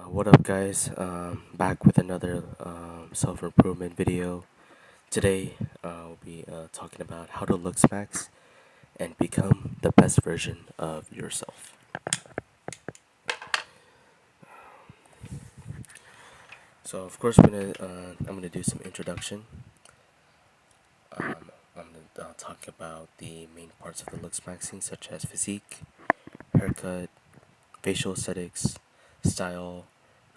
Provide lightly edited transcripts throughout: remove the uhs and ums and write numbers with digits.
What up, guys? Back with another self improvement video. Today, we'll be talking about how to Looksmaxx and become the best version of yourself. So, of course, I'm gonna do some introduction. I'm gonna talk about the main parts of the Looksmaxxing, such as physique, haircut, facial aesthetics, style,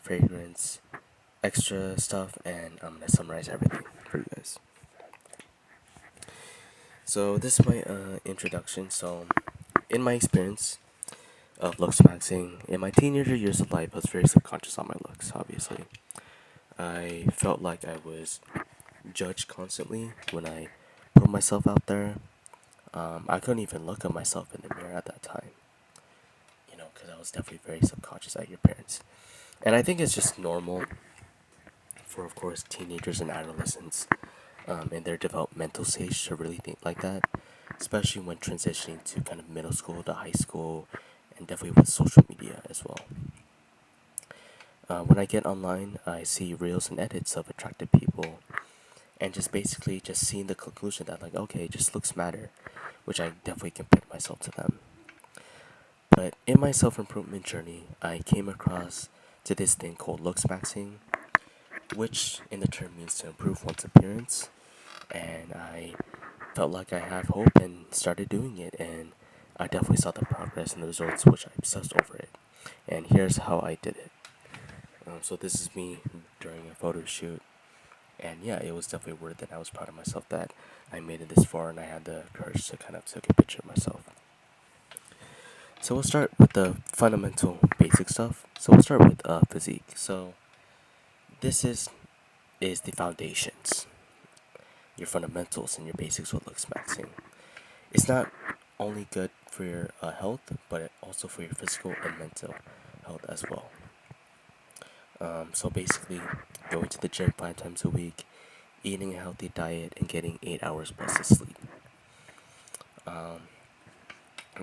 fragrance, extra stuff, and I'm gonna summarize everything for you guys. So this is my introduction. So, in my experience of looks maxing, in my teenager years of life, I was very subconscious on my looks. Obviously, I felt like I was judged constantly when I put myself out there. I couldn't even look at myself in the mirror at that time, because I was definitely very subconscious at your parents. And I think it's just normal for, of course, teenagers and adolescents in their developmental stage to really think like that, especially when transitioning to kind of middle school to high school, and definitely with social media as well. When I get online, I see reels and edits of attractive people, and just basically just seeing the conclusion that like, okay, just looks matter, which I definitely compare myself to them. But in my self improvement journey, I came across to this thing called looks maxing, which in the term means to improve one's appearance, and I felt like I had hope and started doing it, and I definitely saw the progress and the results, which I obsessed over it. And here's how I did it. So this is me during a photo shoot, and yeah, it was definitely worth it. I was proud of myself that I made it this far, and I had the courage to kind of take a picture of myself. So we'll start with the fundamental basic stuff. So we'll start with physique. So this is the foundations, your fundamentals and your basics with looks maxing. It's not only good for your health, but also for your physical and mental health as well. So basically, going to the gym 5 times a week, eating a healthy diet, and getting 8 hours plus of sleep. Um,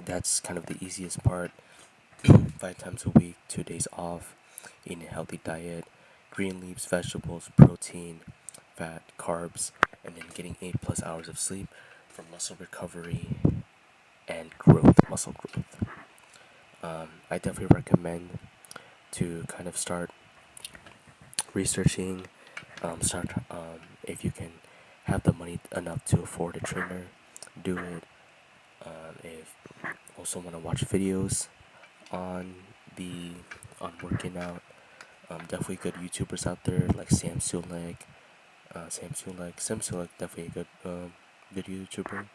that's kind of the easiest part. 5 times a week, 2 days off, eating a healthy diet, green leaves, vegetables, protein, fat, carbs, and then getting 8 plus hours of sleep for muscle recovery and growth, muscle growth. I definitely recommend to kind of start researching, start if you can have the money enough to afford a trainer, do it. If also want to watch videos on the on working out, definitely good YouTubers out there like Sam Sulek, definitely a good YouTuber,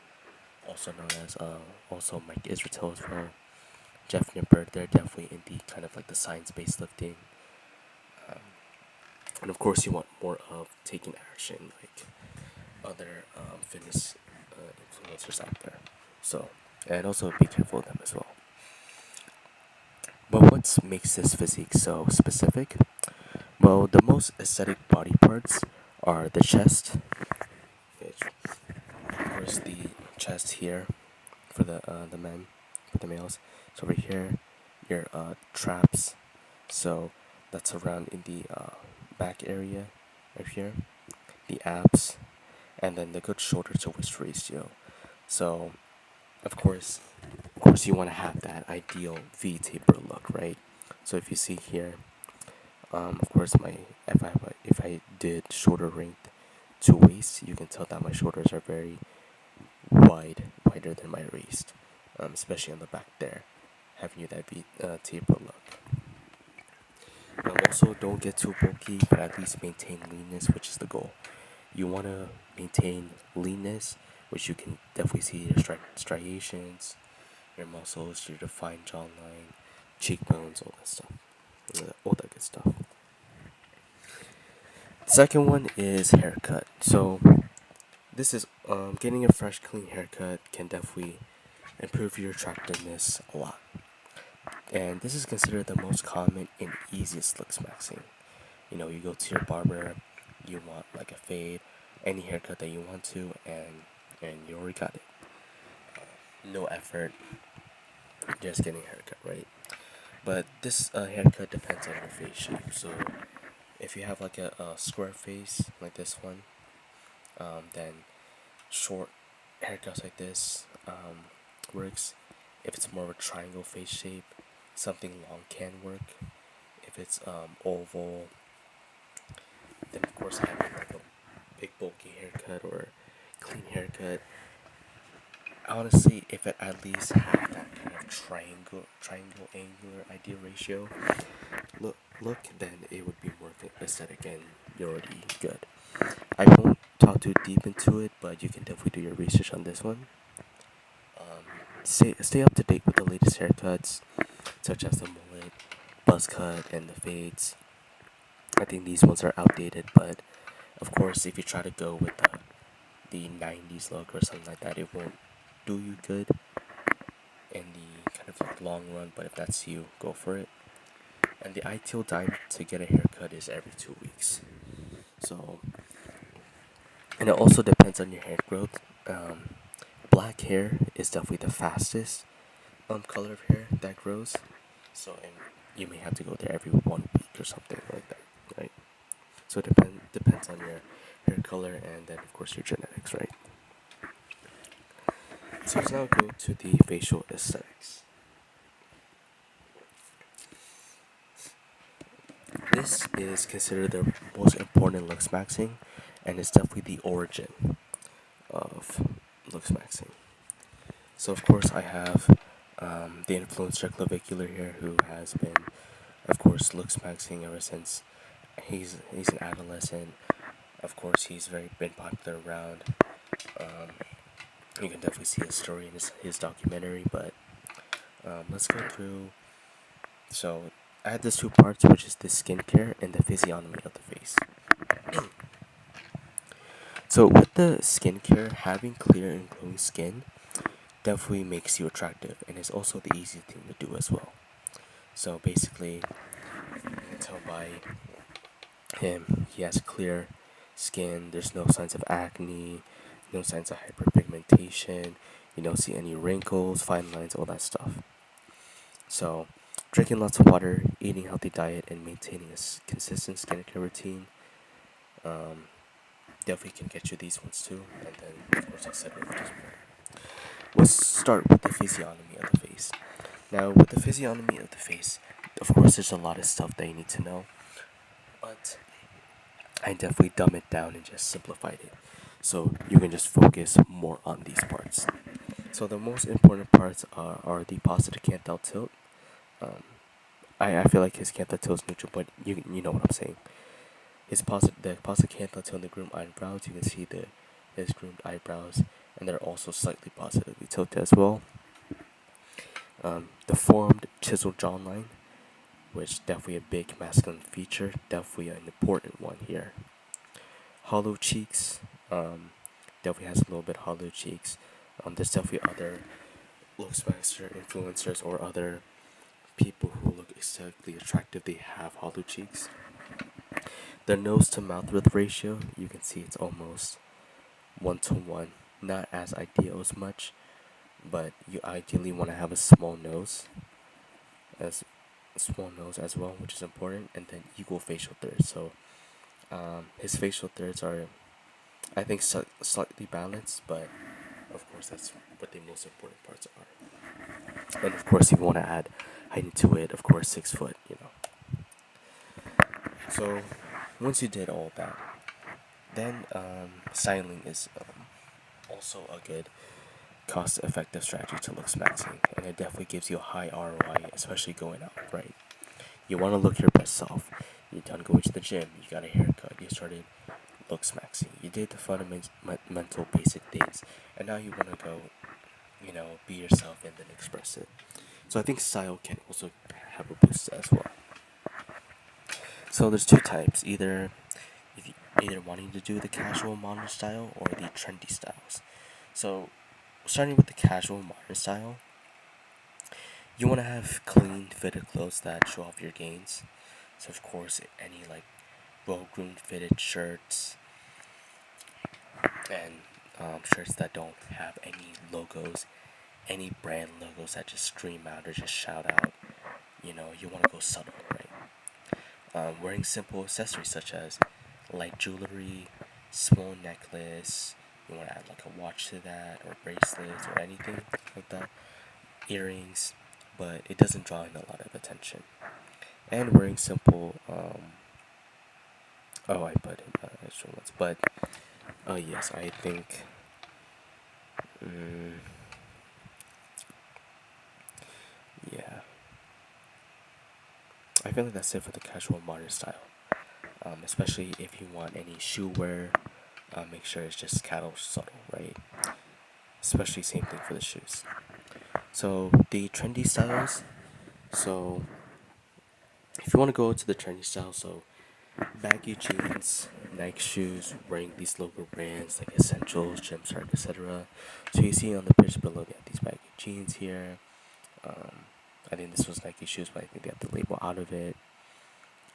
also known as also Mike Israel as well. Jeff Nippert, they're definitely in the kind of like the science-based lifting. Um, and of course, you want more of taking action, like other fitness influencers out there. So, and also be careful of them as well. But what makes this physique so specific? Well, the most aesthetic body parts are the chest, which of course the chest here for the men, for the males. So over here, your traps. So that's around in the back area, right here. The abs, and then the good shoulder to waist ratio. So of course, you want to have that ideal V taper look, right? So if you see here, of course, my if I did shoulder length to waist, you can tell that my shoulders are very wider than my waist, especially on the back there, having you that V taper look. Also, don't get too bulky, but at least maintain leanness, which is the goal. You want to maintain leanness, which you can definitely see your striations, your muscles, your defined jawline, cheekbones, all that stuff, all that good stuff. The second one is haircut. So this is getting a fresh, clean haircut can definitely improve your attractiveness a lot. And this is considered the most common and easiest looks maxing. You go to your barber, you want like a fade, any haircut that you want to, and you already got it. No effort, just getting a haircut, right? But this haircut depends on your face shape. So if you have like a square face like this one, then short haircuts like this works. If it's more of a triangle face shape, something long can work. If it's oval, then of course having like a big bulky haircut or clean haircut. Honestly, if it at least have that kind of triangle angular ideal ratio, look, then it would be more aesthetic and you're already good. I won't talk too deep into it, but you can definitely do your research on this one. Stay up to date with the latest haircuts, such as the mullet, buzz cut, and the fades. I think these ones are outdated, but of course, if you try to go with the 90s look or something like that, it won't do you good in the kind of like long run. But if that's you, go for it. And the ideal time to get a haircut is every 2 weeks. So, and it also depends on your hair growth. Black hair is definitely the fastest color of hair that grows. So, and you may have to go there every 1 week or something like that, right? So it depends on your hair color and then of course your genetics, right? So let's now go to the facial aesthetics. This is considered the most important Looksmaxxing, and it's definitely the origin of Looksmaxxing. So of course I have the influencer Clavicular here, who has been, of course, Looksmaxxing ever since he's an adolescent. Of course, he's very been popular around. Um, you can definitely see his story in his documentary, but let's go through. So I had these two parts, which is the skincare and the physiognomy of the face. So with the skincare, having clear and glowing skin definitely makes you attractive, and it's also the easy thing to do as well. So basically, you can tell by him, he has clear skin. There's no signs of acne, no signs of hyperpigmentation. You don't see any wrinkles, fine lines, all that stuff. So, drinking lots of water, eating healthy diet, and maintaining a consistent skincare routine definitely can get you these ones too. And then, of course, I said it as well. Let's start with the physiognomy of the face. Now, with the physiognomy of the face, of course, there's a lot of stuff that you need to know, but I definitely dumb it down and just simplified it. So you can just focus more on these parts. So the most important parts are the positive canthal tilt. Um, I feel like his canthal tilt is neutral, but you know what I'm saying. The positive canthal tilt and the groomed eyebrows. You can see his groomed eyebrows, and they're also slightly positively tilted as well. The formed chiseled jawline, which definitely a big masculine feature, definitely an important one here. Hollow cheeks, definitely has a little bit hollow cheeks. There's definitely other Looksmaxxer influencers or other people who look aesthetically attractive. They have hollow cheeks. The nose to mouth width ratio, you can see it's almost 1 to 1. Not as ideal as much, but you ideally want to have a small nose as well, which is important, and then equal facial thirds. So his facial thirds are, I think, slightly balanced, but of course that's what the most important parts are. And of course, if you want to add height into it, of course, 6 foot. So once you did all that, then styling is also a good cost-effective strategy to Looksmaxxing, and it definitely gives you a high ROI, especially going out, right? You want to look your best self. You're done going to the gym. You got a haircut. You started Looksmaxxing. You did the fundamental basic things, and now you want to go, be yourself and then express it. So I think style can also have a boost as well. So there's two types: either wanting to do the casual modern style or the trendy styles. So starting with the casual modern style, you want to have clean fitted clothes that show off your gains. So of course, any like well-groomed fitted shirts and shirts that don't have any logos, any brand logos that just scream out or just shout out you want to go subtle, right? Wearing simple accessories such as light jewelry, small necklace. You want to add like a watch to that, or bracelets, or anything like that. Earrings, but it doesn't draw in a lot of attention. And wearing simple. Oh, I put in extra ones, but yes, I think. Mm, yeah, I feel like that's it for the casual modern style. Especially if you want any shoe wear, make sure it's just cattle subtle, right? Especially same thing for the shoes. So the trendy styles. So if you want to go to the trendy style, so baggy jeans, Nike shoes, wearing these local brands like Essentials, Gymshark, etc. So you see on the picture below, they have these baggy jeans here. Um, I think this was Nike shoes, but I think they have the label out of it.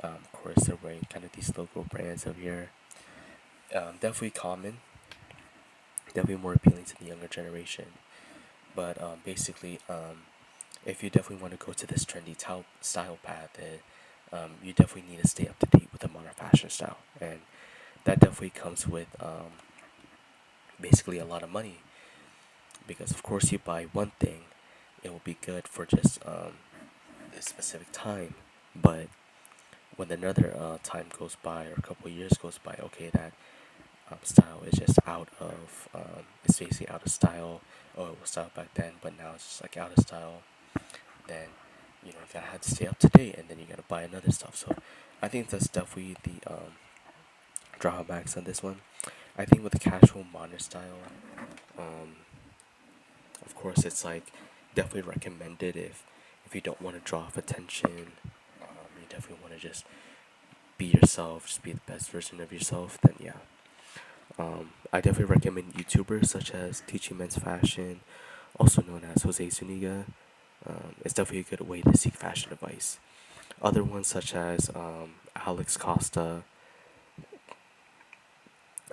Of course, they're wearing kind of these local brands over here. Definitely common, definitely more appealing to the younger generation. But basically, if you definitely want to go to this trendy style path, you definitely need to stay up to date with the modern fashion style, and that definitely comes with basically a lot of money. Because of course, you buy one thing, it will be good for just a specific time, but when another time goes by or a couple of years goes by, okay, that style is just out of it's basically out of style. Oh, it was style back then, but now it's just like out of style. Then you gotta have to stay up to date, and then you gotta buy another stuff. So I think that's definitely the drawbacks on this one. I think with the casual modern style, um, of course, it's like definitely recommended if you don't want to draw off attention. You definitely want to just be yourself, just be the best version of yourself. Then yeah, I definitely recommend YouTubers such as Teaching Men's Fashion, also known as Jose Zuniga. It's definitely a good way to seek fashion advice. Other ones such as Alex Costa,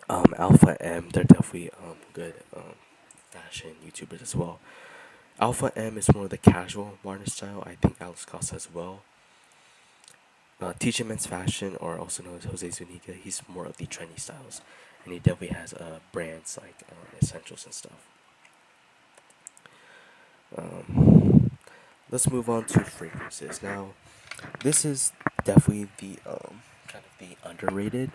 Alpha M, they're definitely good fashion YouTubers as well. Alpha M is more of the casual modern style. I think Alex Costa as well. Teacher Men's Fashion, or also known as Jose Zuniga, he's more of the trendy styles, and he definitely has brands like Essentials and stuff. Um, let's move on to fragrances. Now, this is definitely the kind of the underrated,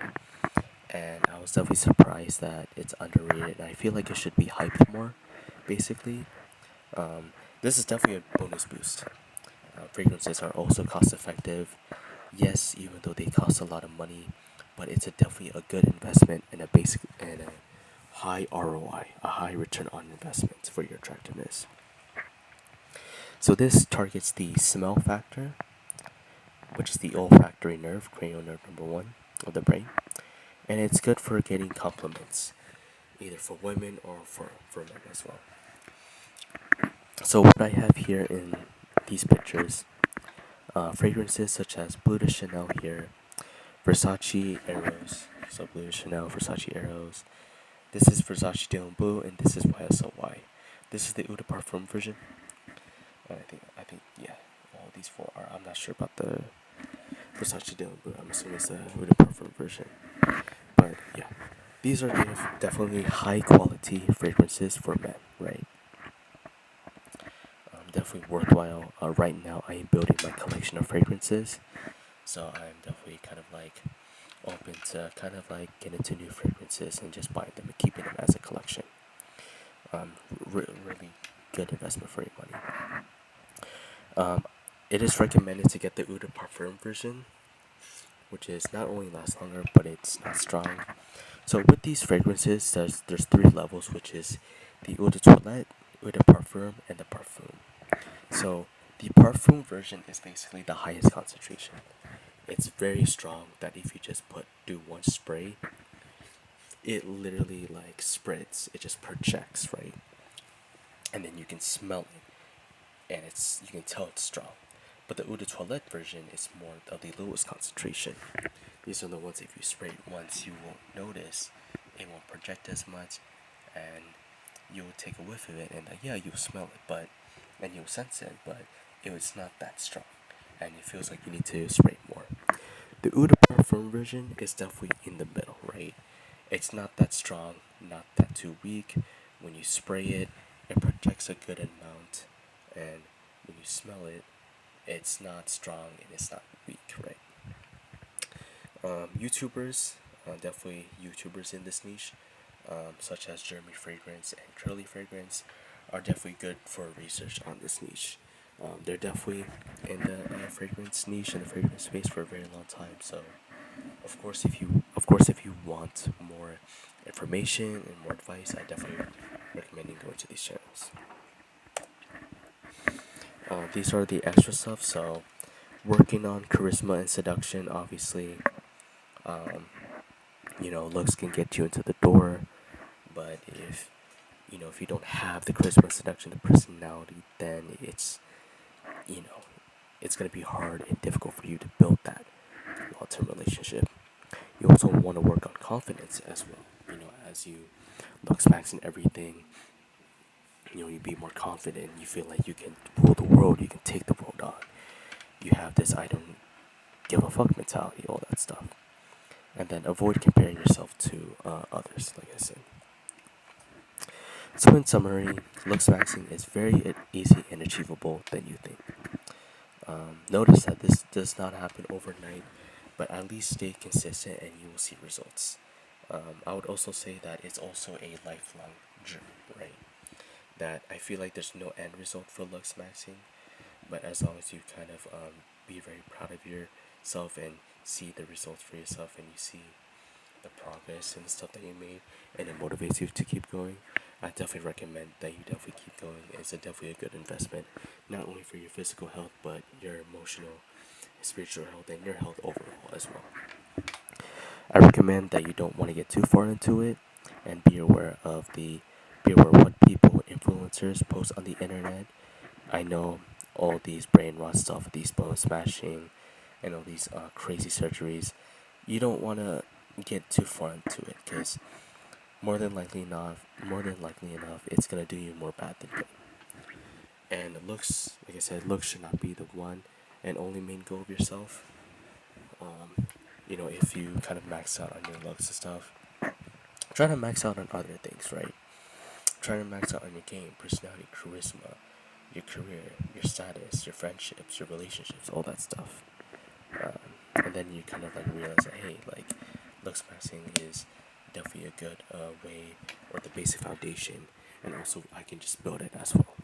and I was definitely surprised that it's underrated. I feel like it should be hyped more, basically. This is definitely a bonus boost. Fragrances are also cost effective. Yes, even though they cost a lot of money, but it's definitely a good investment and a high ROI, a high return on investment for your attractiveness. So this targets the smell factor, which is the olfactory nerve, cranial nerve number one of the brain, and it's good for getting compliments, either for women or for men as well. So what I have here in these pictures, fragrances such as Blue de Chanel here, Versace Eros, so Blue de Chanel, Versace Eros. This is Versace Dylan Blue, and this is YSLY. This is the Eau de Parfum version. I think, yeah, all these four are. I'm not sure about the Versace Dylan Blue. I'm assuming it's the Eau de Parfum version. But yeah, these are definitely high quality fragrances for men, right? Definitely worthwhile. Right now, I am building my collection of fragrances, so I'm definitely kind of like open to kind of like get into new fragrances and just buying them and keeping them as a collection. Really good investment for your money. Um, it is recommended to get the Eau de Parfum version, which is not only lasts longer, but it's not strong. So with these fragrances, there's three levels, which is the Eau de Toilette, Eau de Parfum, and the Parfum. So the Parfum version is basically the highest concentration. It's very strong that if you just do one spray, it literally like spreads. It just projects, right? And then you can smell it, and you can tell it's strong. But the Eau de Toilette version is more of the lowest concentration. These are the ones if you spray it once, you won't notice. It won't project as much, and you'll take a whiff of it, and yeah, you'll smell it, and you'll sense it, but it was not that strong. and it feels like you need to spray more. The Uda Firm version is definitely in the middle, right? It's not that strong, not that too weak. When you spray it, it projects a good amount, and when you smell it, it's not strong and it's not weak, right? YouTubers, definitely YouTubers in this niche, such as Jeremy Fragrance and Curly Fragrance, are definitely good for research on this niche. They're definitely in the fragrance niche and the fragrance space for a very long time. So, of course, if you want more information and more advice, I definitely recommend you going to these channels. These are the extra stuff. So, working on charisma and seduction, obviously, um, looks can get you into the door, but if you don't have the charisma, seduction, the personality, then you know, it's gonna be hard and difficult for you to build that long-term relationship. You also want to work on confidence as well. As you Looksmaxx and everything, you be more confident. You feel like you can rule the world. You can take the world on. You have this "I don't give a fuck" mentality, all that stuff, and then avoid comparing yourself to others. Like I said. So in summary, Looksmaxxing is very easy and achievable than you think. Notice that this does not happen overnight, but at least stay consistent and you will see results. I would also say that it's also a lifelong journey, right? That I feel like there's no end result for Looksmaxxing, but as long as you kind of be very proud of yourself and see the results for yourself, and you see the progress and the stuff that you made, and it motivates you to keep going, I definitely recommend that you definitely keep going. It's definitely a good investment, not only for your physical health, but your emotional, spiritual health, and your health overall as well. I recommend that you don't want to get too far into it, and be aware of what people, influencers, post on the internet. I know all these brain rot stuff, these bone smashing, and all these crazy surgeries. You don't want to get too far into it, because more than likely enough, it's gonna do you more bad than good. And looks, like I said, looks should not be the one and only main goal of yourself. If you kind of max out on your looks and stuff, try to max out on other things, right? Try to max out on your game, personality, charisma, your career, your status, your friendships, your relationships, all that stuff. And then you kind of like realize that, hey, like, looks maxing is definitely a good way, or the basic foundation, and also I can just build it as well.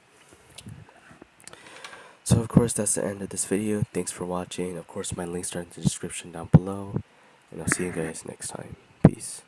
So of course that's the end of this video. Thanks for watching. Of course my links are in the description down below, and I'll see you guys next time. Peace.